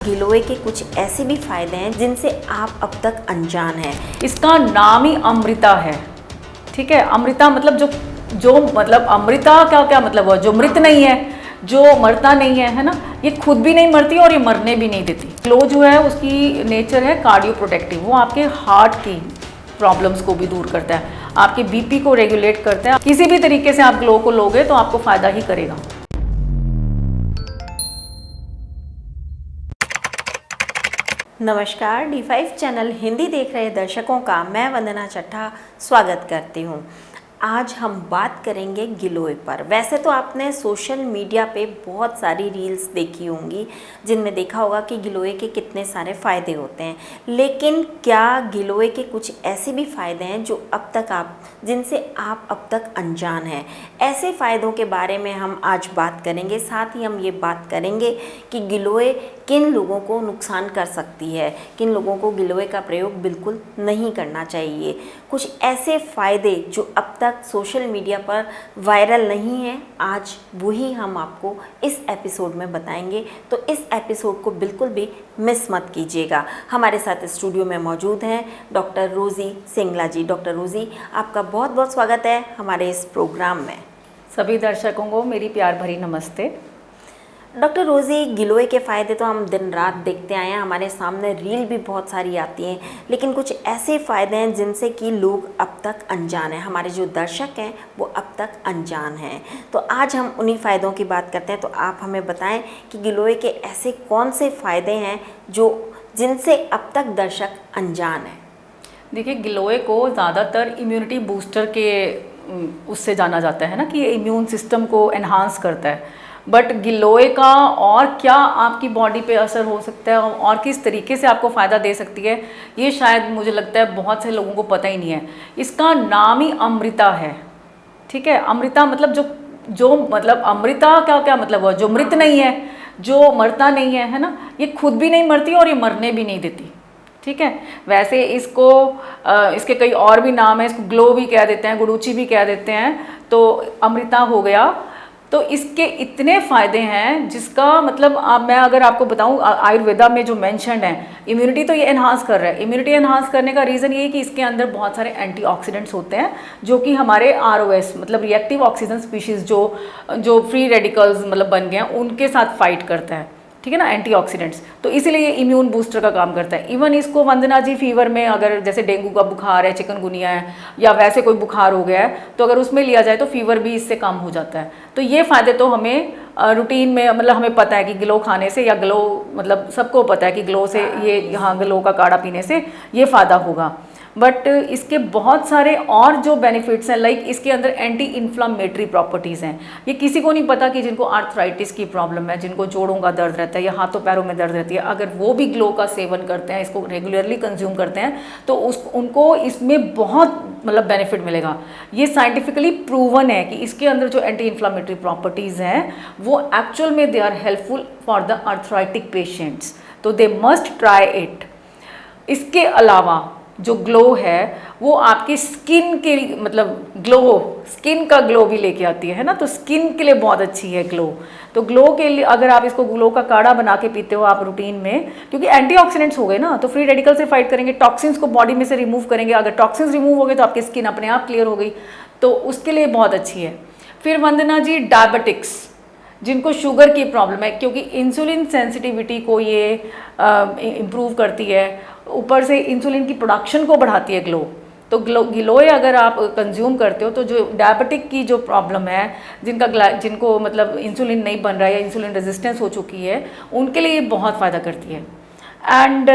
गिलोय के कुछ ऐसे भी फायदे हैं जिनसे आप अब तक अनजान हैं। इसका नाम ही अमृता है। ठीक है, अमृता मतलब जो मतलब अमृता क्या मतलब हुआ, जो मृत नहीं है, जो मरता नहीं है ना। ये खुद भी नहीं मरती और ये मरने भी नहीं देती। ग्लो जो है उसकी नेचर है कार्डियो प्रोटेक्टिव। वो आपके हार्ट की प्रॉब्लम्स को भी दूर करता है, आपके बीपी को रेगुलेट करता है। किसी भी तरीके से आप ग्लो को लोगे तो आपको फायदा ही करेगा। नमस्कार, D5 चैनल हिंदी देख रहे दर्शकों का मैं वंदना चट्टा स्वागत करती हूँ। आज हम बात करेंगे गिलोय पर। वैसे तो आपने सोशल मीडिया पे बहुत सारी रील्स देखी होंगी जिनमें देखा होगा कि गिलोय के कितने सारे फ़ायदे होते हैं, लेकिन क्या गिलोय के कुछ ऐसे भी फ़ायदे हैं जिनसे आप अब तक अनजान हैं। ऐसे फ़ायदों के बारे में हम आज बात करेंगे। साथ ही हम ये बात करेंगे कि गिलोय किन लोगों को नुकसान कर सकती है, किन लोगों को गिलोय का प्रयोग बिल्कुल नहीं करना चाहिए। कुछ ऐसे फ़ायदे जो अब तक सोशल मीडिया पर वायरल नहीं हैं, आज वही हम आपको इस एपिसोड में बताएंगे। तो इस एपिसोड को बिल्कुल भी मिस मत कीजिएगा। हमारे साथ स्टूडियो में मौजूद हैं डॉक्टर रोज़ी सिंगला जी। डॉक्टर रोज़ी, आपका बहुत बहुत स्वागत है हमारे इस प्रोग्राम में। सभी दर्शकों को मेरी प्यार भरी नमस्ते। डॉक्टर रोज़ी, गिलोय के फ़ायदे तो हम दिन रात देखते आए हैं, हमारे सामने रील भी बहुत सारी आती हैं, लेकिन कुछ ऐसे फ़ायदे हैं जिनसे कि लोग अब तक अनजान हैं। हमारे जो दर्शक हैं वो अब तक अनजान हैं। तो आज हम उन्हीं फ़ायदों की बात करते हैं। तो आप हमें बताएं कि गिलोय के ऐसे कौन से फ़ायदे हैं जिनसे अब तक दर्शक अनजान हैं। देखिए, गिलोय को ज़्यादातर इम्यूनिटी बूस्टर के उससे जाना जाता है ना, कि ये इम्यून सिस्टम को एनहांस करता है। बट गिलोय का और क्या आपकी बॉडी पे असर हो सकता है और किस तरीके से आपको फ़ायदा दे सकती है, ये शायद मुझे लगता है बहुत से लोगों को पता ही नहीं है। इसका नाम ही अमृता है। ठीक है, अमृता मतलब जो मतलब अमृता क्या मतलब हुआ, जो मृत नहीं है, जो मरता नहीं है ना। ये खुद भी नहीं मरती और ये मरने भी नहीं देती। ठीक है, वैसे इसके कई और भी नाम है। इसको ग्लो भी कह देते हैं, गुडुची भी कह देते हैं। तो अमृता हो गया। तो इसके इतने फ़ायदे हैं जिसका मतलब मैं अगर आपको बताऊं, आयुर्वेदा में जो मेंशन्ड है, इम्यूनिटी तो ये एनहांस कर रहा है। इम्यूनिटी एनहांस करने का रीज़न ये है कि इसके अंदर बहुत सारे एंटीऑक्सीडेंट्स होते हैं जो कि हमारे ROS मतलब रिएक्टिव ऑक्सीजन स्पीशीज़ जो फ्री रेडिकल्स मतलब बन गए हैं उनके साथ फाइट करता है। ठीक है ना, एंटीऑक्सीडेंट्स। तो इसीलिए ये इम्यून बूस्टर का काम करता है। इवन इसको वंदना जी फीवर में, अगर जैसे डेंगू का बुखार है, चिकनगुनिया है, या वैसे कोई बुखार हो गया है, तो अगर उसमें लिया जाए तो फीवर भी इससे कम हो जाता है। तो ये फ़ायदे तो हमें रूटीन में मतलब हमें पता है कि ग्लो खाने से, या ग्लो मतलब सबको पता है कि ग्लो से ये यहाँ ग्लो का काढ़ा पीने से ये फ़ायदा होगा। बट इसके बहुत सारे और जो बेनिफिट्स हैं, लाइक इसके अंदर एंटी इन्फ्लामेटरी प्रॉपर्टीज़ हैं। ये किसी को नहीं पता कि जिनको आर्थराइटिस की प्रॉब्लम है, जिनको जोड़ों का दर्द रहता है या हाथों पैरों में दर्द रहती है, अगर वो भी ग्लो का सेवन करते हैं, इसको रेगुलरली कंज्यूम करते हैं, तो उनको इसमें बहुत मतलब बेनिफिट मिलेगा। ये साइंटिफिकली प्रूवन है कि इसके अंदर जो एंटी इन्फ्लामेटरी प्रॉपर्टीज़ हैं वो एक्चुअल में they are helpful for the arthritic patients. तो दे मस्ट ट्राई इट। इसके अलावा जो ग्लो है वो आपकी स्किन के मतलब स्किन का ग्लो भी लेके आती है ना। तो स्किन के लिए बहुत अच्छी है ग्लो। तो ग्लो के लिए अगर आप इसको ग्लो का काढ़ा बना के पीते हो आप रूटीन में, क्योंकि एंटीऑक्सीडेंट्स हो गए ना, तो फ्री रेडिकल से फाइट करेंगे, टॉक्सिन्स को बॉडी में से रिमूव करेंगे। अगर टॉक्सिन्स रिमूव हो गए तो आपकी स्किन अपने आप क्लियर हो गई, तो उसके लिए बहुत अच्छी है। फिर वंदना जी, डायबिटिक्स, जिनको शुगर की प्रॉब्लम है, क्योंकि इंसुलिन सेंसिटिविटी को ये इम्प्रूव करती है, ऊपर से इंसुलिन की प्रोडक्शन को बढ़ाती है ग्लो। तो गिलोय अगर आप कंज्यूम करते हो तो जो डायबिटिक की जो प्रॉब्लम है, जिनको मतलब इंसुलिन नहीं बन रहा है या इंसुलिन रेजिस्टेंस हो चुकी है, उनके लिए ये बहुत फ़ायदा करती है। And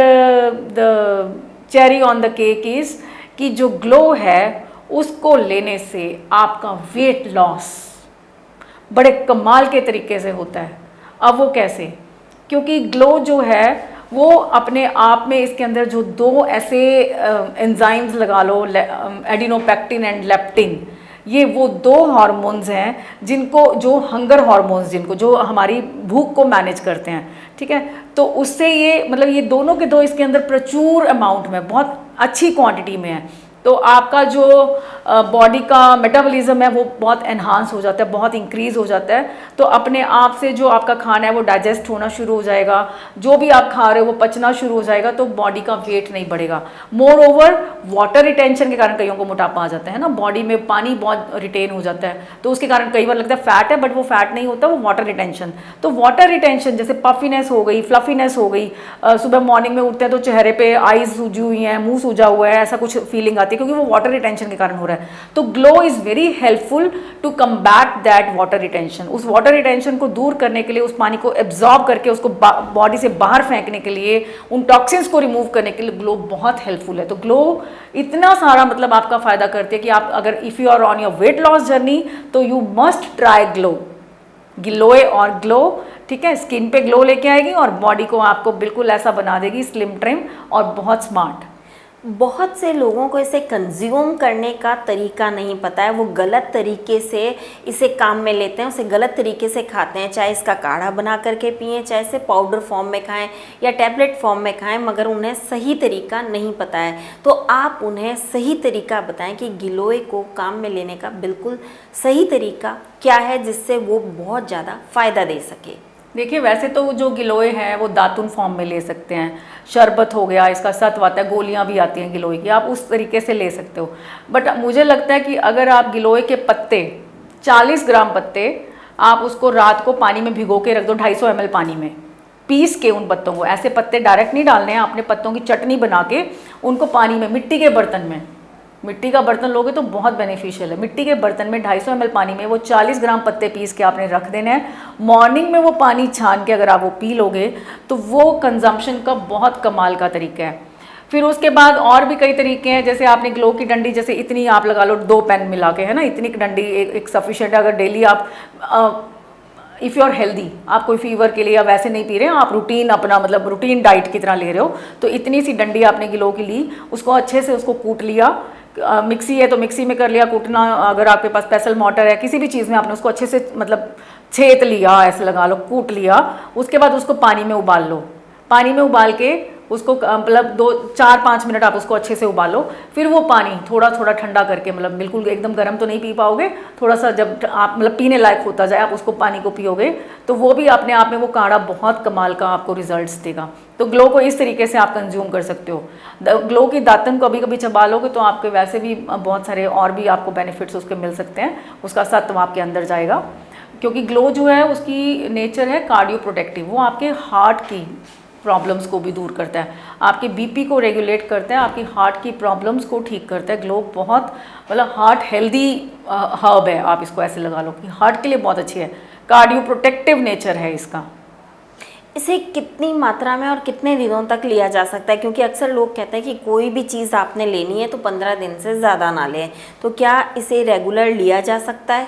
the cherry on the cake is कि जो ग्लो है उसको लेने से आपका वेट लॉस बड़े कमाल के तरीके से होता है। अब वो कैसे? क्योंकि ग्लो जो है वो अपने आप में इसके अंदर जो दो ऐसे एंजाइम्स लगा लो, एडिनोपेक्टिन एंड लेप्टिन, ये वो दो हार्मोन्स हैं जो हंगर हार्मोन्स, जो हमारी भूख को मैनेज करते हैं। ठीक है, तो उससे ये मतलब ये दोनों के दो इसके अंदर प्रचुर अमाउंट में, बहुत अच्छी क्वांटिटी में है। तो आपका जो बॉडी का मेटाबॉलिज्म है वो बहुत एनहांस हो जाता है, बहुत इंक्रीज हो जाता है। तो अपने आप से जो आपका खाना है वो डाइजेस्ट होना शुरू हो जाएगा, जो भी आप खा रहे हो वो पचना शुरू हो जाएगा, तो बॉडी का वेट नहीं बढ़ेगा। मोर ओवर वाटर रिटेंशन के कारण कईयों को मोटापा आ जाता है ना, बॉडी में पानी बहुत रिटेन हो जाता है, तो उसके कारण कई बार लगता है फैट है, बट वो फैट नहीं होता, वो वाटर रिटेंशन। तो वाटर रिटेंशन जैसे पफिनेस हो गई, फ्लफीनेस हो गई, सुबह मॉर्निंग में उठते हैं तो चेहरे पे आईज सूजी हुई हैं, मुंह सूजा हुआ है, ऐसा कुछ फीलिंग आती है, क्योंकि वो वाटर रिटेंशन के कारण हो रहा है। तो glow is very helpful to combat that water retention. उस वाटर रिटेंशन को दूर करने के लिए, उस पानी को एब्जॉर्ब करके उसको बॉडी से बाहर फेंकने के लिए, उन टॉक्सिन्स को रिमूव करने के लिए ग्लो बहुत हेल्पफुल है। तो ग्लो इतना सारा मतलब आपका फायदा करती है कि आप अगर if you are on your weight loss journey तो यू मस्ट ट्राई ग्लो। गिलोय और ग्लो, ठीक है, स्किन पे ग्लो लेके आएगी और बॉडी को आपको बिल्कुल ऐसा बना देगी, स्लिम ट्रिम और बहुत स्मार्ट। बहुत से लोगों को इसे कंज्यूम करने का तरीका नहीं पता है, वो गलत तरीके से इसे काम में लेते हैं, उसे गलत तरीके से खाते हैं, चाहे इसका काढ़ा बना करके पिएं, चाहे इसे पाउडर फॉर्म में खाएं या टैबलेट फॉर्म में खाएं, मगर उन्हें सही तरीका नहीं पता है। तो आप उन्हें सही तरीका बताएं कि गिलोय को काम में लेने का बिल्कुल सही तरीका क्या है, जिससे वो बहुत ज़्यादा फ़ायदा दे सके। देखिए, वैसे तो जो गिलोय है वो दातुन फॉर्म में ले सकते हैं, शरबत हो गया, इसका सत्व आता है, गोलियां भी आती हैं गिलोय की, आप उस तरीके से ले सकते हो। बट मुझे लगता है कि अगर आप गिलोय के पत्ते 40 ग्राम पत्ते आप उसको रात को पानी में भिगो के रख दो, 250 ml पानी में पीस के उन पत्तों को, ऐसे पत्ते डायरेक्ट नहीं डालने हैं, अपने पत्तों की चटनी बना के उनको पानी में, मिट्टी के बर्तन में, मिट्टी का बर्तन लोगे तो बहुत बेनिफिशियल है, मिट्टी के बर्तन में 250 ml पानी में वो 40 ग्राम पत्ते पीस के आपने रख देना है। मॉर्निंग में वो पानी छान के अगर आप वो पी लोगे तो वो कंजम्पशन का बहुत कमाल का तरीका है। फिर उसके बाद और भी कई तरीके हैं, जैसे आपने ग्लो की डंडी, जैसे इतनी आप लगा लो 2 पेन मिला के, है ना, इतनी डंडी एक सफिशिएंट है। अगर डेली आप इफ़ यू आर हेल्दी, आप कोई फीवर के लिए या वैसे नहीं पी रहे हैं, आप रूटीन अपना मतलब रूटीन डाइट की तरह ले रहे हो, तो इतनी सी डंडी आपने गिलो की ली, उसको अच्छे से उसको कूट लिया, मिक्सी है तो मिक्सी में कर लिया कूटना, अगर आपके पास पेसल मोटर है, किसी भी चीज़ में आपने उसको अच्छे से मतलब छेद लिया, ऐसे लगा लो, कूट लिया। उसके बाद उसको पानी में उबाल लो, पानी में उबाल के उसको मतलब 2-4-5 मिनट आप उसको अच्छे से उबालो। फिर वो पानी थोड़ा थोड़ा ठंडा करके, मतलब बिल्कुल एकदम गर्म तो नहीं पी पाओगे, थोड़ा सा जब आप मतलब पीने लायक होता जाए आप उसको पानी को पियोगे, तो वो भी अपने आप में वो काढ़ा बहुत कमाल का आपको रिजल्ट्स देगा। तो ग्लो को इस तरीके से आप कंज्यूम कर सकते हो। ग्लो की दातन कभी कभी चबा लोगे तो आपके वैसे भी बहुत सारे और भी आपको बेनिफिट्स उसके मिल सकते हैं, उसका सत्व आपके अंदर जाएगा, क्योंकि ग्लो जो है उसकी नेचर है कार्डियो प्रोटेक्टिव, वो आपके हार्ट की प्रॉब्लम्स को भी दूर करता है, आपके बीपी को रेगुलेट करता है, आपकी हार्ट की प्रॉब्लम्स को ठीक करता है। ग्लो बहुत मतलब हार्ट हेल्दी हर्ब है, आप इसको ऐसे लगा लो कि हार्ट के लिए बहुत अच्छी है, कार्डियो प्रोटेक्टिव नेचर है इसका। इसे कितनी मात्रा में और कितने दिनों तक लिया जा सकता है, क्योंकि अक्सर लोग कहते हैं कि कोई भी चीज़ आपने लेनी है तो 15 दिन से ज़्यादा ना लें, तो क्या इसे रेगुलर लिया जा सकता है?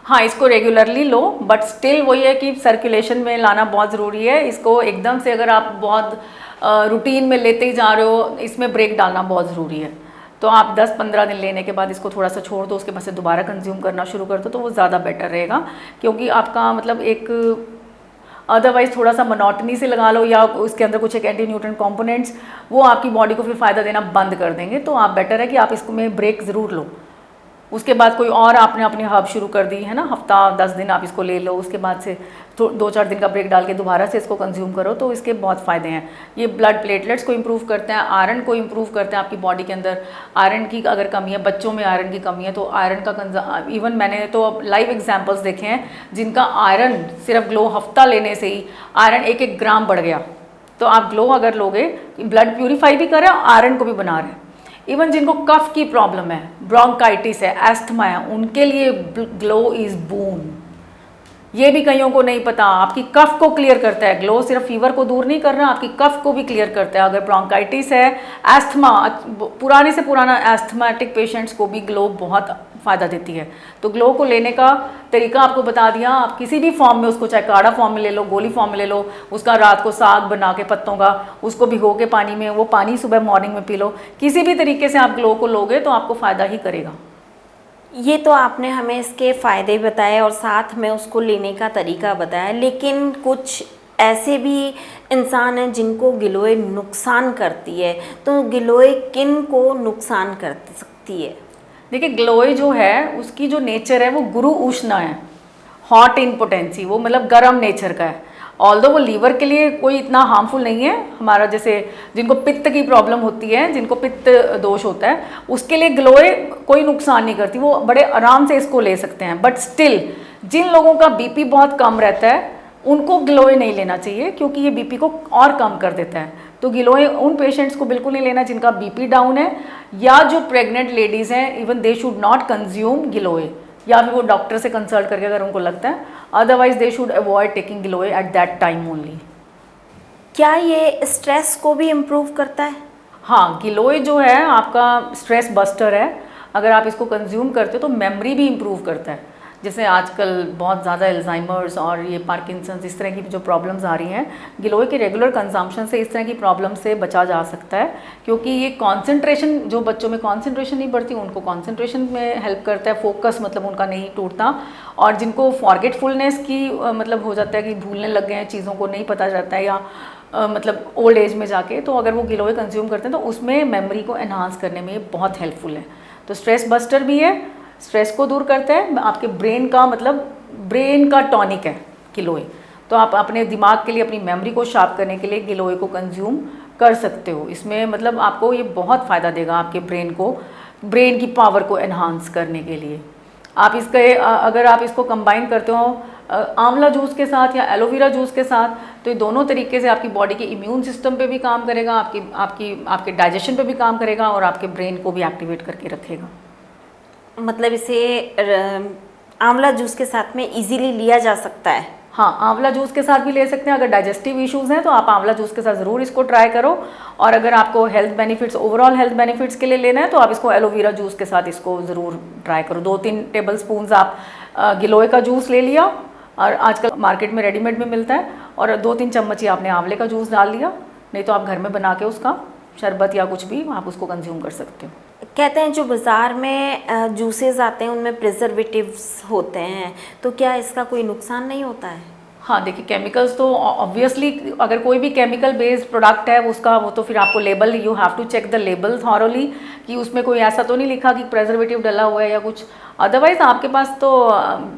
हाँ, इसको रेगुलरली लो, बट स्टिल वही है कि सर्कुलेशन में लाना बहुत ज़रूरी है। इसको एकदम से अगर आप बहुत रूटीन में लेते ही जा रहे हो, इसमें ब्रेक डालना बहुत ज़रूरी है। तो आप 10-15 दिन लेने के बाद इसको थोड़ा सा छोड़ दो, उसके बाद से दोबारा कंज्यूम करना शुरू कर दो, तो वो ज़्यादा बेटर रहेगा, क्योंकि आपका मतलब एक अदरवाइज थोड़ा सा मोनोटनी से लगा लो या उसके अंदर कुछ एक एंटी न्यूट्रन कॉम्पोनेंट्स वो आपकी बॉडी को फिर फ़ायदा देना बंद कर देंगे। तो आप बेटर है कि आप इसमें ब्रेक ज़रूर लो। उसके बाद कोई और आपने अपनी हर्ब शुरू कर दी है ना, हफ्ता 10 दिन आप इसको ले लो, उसके बाद से 2-4 दिन का ब्रेक डाल के दोबारा से इसको कंज्यूम करो, तो इसके बहुत फ़ायदे हैं। ये ब्लड प्लेटलेट्स को इम्प्रूव करते हैं, आयरन को इम्प्रूव करते हैं आपकी बॉडी के अंदर। आयरन की अगर कमी है, बच्चों में आयरन की कमी है, तो आयरन का इवन मैंने तो लाइव एग्जाम्पल्स देखे हैं जिनका आयरन सिर्फ ग्लो हफ्ता लेने से ही आयरन 1-1 ग्राम बढ़ गया। तो आप ग्लो अगर लोगे, ब्लड प्यूरीफाई भी कर रहे हैं, आयरन को भी बना रहे हैं। इवन जिनको कफ की प्रॉब्लम है, ब्रोंकाइटिस है, एस्थमा है, उनके लिए ग्लो इज बून। ये भी कईयों को नहीं पता, आपकी कफ को क्लियर करता है ग्लो, सिर्फ फीवर को दूर नहीं कर रहा, आपकी कफ को भी क्लियर करता है। अगर ब्रोंकाइटिस है, एस्थमा, पुराने से पुराना एस्थमेटिक पेशेंट्स को भी ग्लो बहुत फ़ायदा देती है। तो ग्लो को लेने का तरीका आपको बता दिया, आप किसी भी फॉर्म में उसको, चाहे काढ़ा फॉर्म में ले लो, गोली फॉर्म में ले लो, उसका रात को साग बना के पत्तों का उसको भिगो के पानी में, वो पानी सुबह मॉर्निंग में पी लो। किसी भी तरीके से आप ग्लो को लोगे तो आपको फ़ायदा ही करेगा। ये तो आपने हमें इसके फ़ायदे बताए और साथ में उसको लेने का तरीका बताया, लेकिन कुछ ऐसे भी इंसान हैं जिनको गिलोय नुकसान करती है, तो गिलोय किन को नुकसान कर सकती है? देखिए ग्लोए जो है उसकी जो नेचर है वो गुरु उष्ण है, हॉट इन पोटेंसी, वो मतलब गर्म नेचर का है। ऑल्दो वो लीवर के लिए कोई इतना हार्मफुल नहीं है हमारा, जैसे जिनको पित्त की प्रॉब्लम होती है, जिनको पित्त दोष होता है, उसके लिए ग्लोए कोई नुकसान नहीं करती, वो बड़े आराम से इसको ले सकते हैं। बट स्टिल जिन लोगों का बीपी बहुत कम रहता है उनको ग्लोए नहीं लेना चाहिए, क्योंकि ये बीपी को और कम कर देता है। तो गिलोय उन पेशेंट्स को बिल्कुल नहीं लेना जिनका बीपी डाउन है, या जो प्रेग्नेंट लेडीज़ हैं, even they should not consume giloy, या फिर वो डॉक्टर से कंसल्ट करके अगर उनको लगता है, otherwise they should avoid taking giloy at that time only. क्या ये स्ट्रेस को भी इम्प्रूव करता है? हाँ, गिलोय जो है आपका स्ट्रेस बस्टर है। अगर आप इसको कंज्यूम करते हो तो मेमोरी भी इम्प्रूव करता है। जैसे आजकल बहुत ज़्यादा एल्जाइमर्स और ये पार्किंसंस इस तरह की जो प्रॉब्लम्स आ रही हैं, गिलोय के रेगुलर कंजम्पशन से इस तरह की प्रॉब्लम से बचा जा सकता है, क्योंकि ये कंसंट्रेशन, जो बच्चों में कंसंट्रेशन नहीं बढ़ती उनको कंसंट्रेशन में हेल्प करता है, फोकस मतलब उनका नहीं टूटता। और जिनको फॉरगेटफुलनेस की मतलब हो जाता है कि भूलने लग गए हैं, चीज़ों को नहीं पता रहता है, या मतलब ओल्ड एज में जाके, तो अगर वो गिलोय कंज्यूम करते हैं तो उसमें मेमोरी को एनहांस करने में ये बहुत हेल्पफुल है। तो स्ट्रेस बस्टर भी है, स्ट्रेस को दूर करता है, आपके ब्रेन का मतलब ब्रेन का टॉनिक है गिलोय। तो आप अपने दिमाग के लिए, अपनी मेमोरी को शार्प करने के लिए गिलोय को कंज्यूम कर सकते हो। इसमें मतलब आपको ये बहुत फ़ायदा देगा आपके ब्रेन को, ब्रेन की पावर को एनहांस करने के लिए। आप इसके अगर आप इसको कंबाइन करते हो आंवला जूस के साथ या एलोवेरा जूस के साथ, तो ये दोनों तरीके से आपकी बॉडी के इम्यून सिस्टम पे भी काम करेगा, आपके डाइजेशन पे भी काम करेगा, और आपके ब्रेन को भी एक्टिवेट करके रखेगा। मतलब इसे आंवला जूस के साथ में इजीली लिया जा सकता है? हाँ, आंवला जूस के साथ भी ले सकते हैं। अगर डाइजेस्टिव इश्यूज़ हैं तो आप आंवला जूस के साथ ज़रूर इसको ट्राई करो, और अगर आपको health benefits, overall health benefits के लिए लेना है तो आप इसको एलोवेरा जूस के साथ इसको ज़रूर ट्राई करो। 2-3 टेबल स्पून आप गिलोय का जूस ले लिया, और आजकल मार्केट में रेडीमेड में मिलता है, और 2-3 चम्मच ही आपने आंवले का जूस डाल लिया, नहीं तो आप घर में बना के उसका शरबत या कुछ भी आप उसको कंज्यूम कर सकते हो। कहते हैं जो बाज़ार में जूसेस आते हैं उनमें प्रिजर्वेटिव्स होते हैं, तो क्या इसका कोई नुकसान नहीं होता है? हाँ, देखिए केमिकल्स तो ऑब्वियसली, अगर कोई भी केमिकल बेस्ड प्रोडक्ट है उसका, वो तो फिर आपको label, you have to check the label thoroughly कि उसमें कोई ऐसा तो नहीं लिखा कि प्रेजर्वेटिव डला हुआ है या कुछ। अदरवाइज आपके पास तो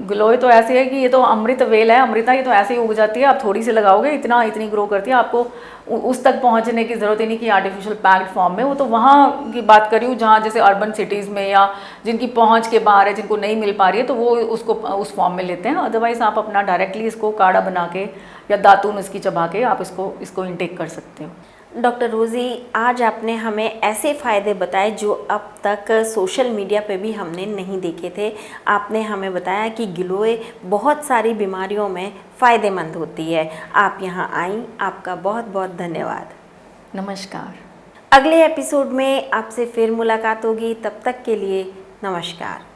गिलोय तो ऐसे है कि ये तो अमृत वेल है, अमृता, ये तो ऐसे ही उग जाती है, आप थोड़ी सी लगाओगे इतनी ग्रो करती है, आपको उस तक पहुंचने की ज़रूरत ही नहीं कि आर्टिफिशियल पैक्ड फॉर्म में। वो तो वहाँ की बात कर रही हूँ जहाँ जैसे अर्बन सिटीज़ में या जिनकी पहुँच के बाहर है, जिनको नहीं मिल पा रही है, तो वो उसको उस फॉर्म में लेते हैं। अदरवाइज़ आप अपना डायरेक्टली इसको काढ़ा बना के या दातून इसकी चबा के आप इसको इंटेक कर सकते हो। डॉक्टर रोज़ी, आज आपने हमें ऐसे फ़ायदे बताए जो अब तक सोशल मीडिया पे भी हमने नहीं देखे थे। आपने हमें बताया कि गिलोय बहुत सारी बीमारियों में फ़ायदेमंद होती है। आप यहाँ आईं, आपका बहुत बहुत धन्यवाद। नमस्कार। अगले एपिसोड में आपसे फिर मुलाकात होगी, तब तक के लिए नमस्कार।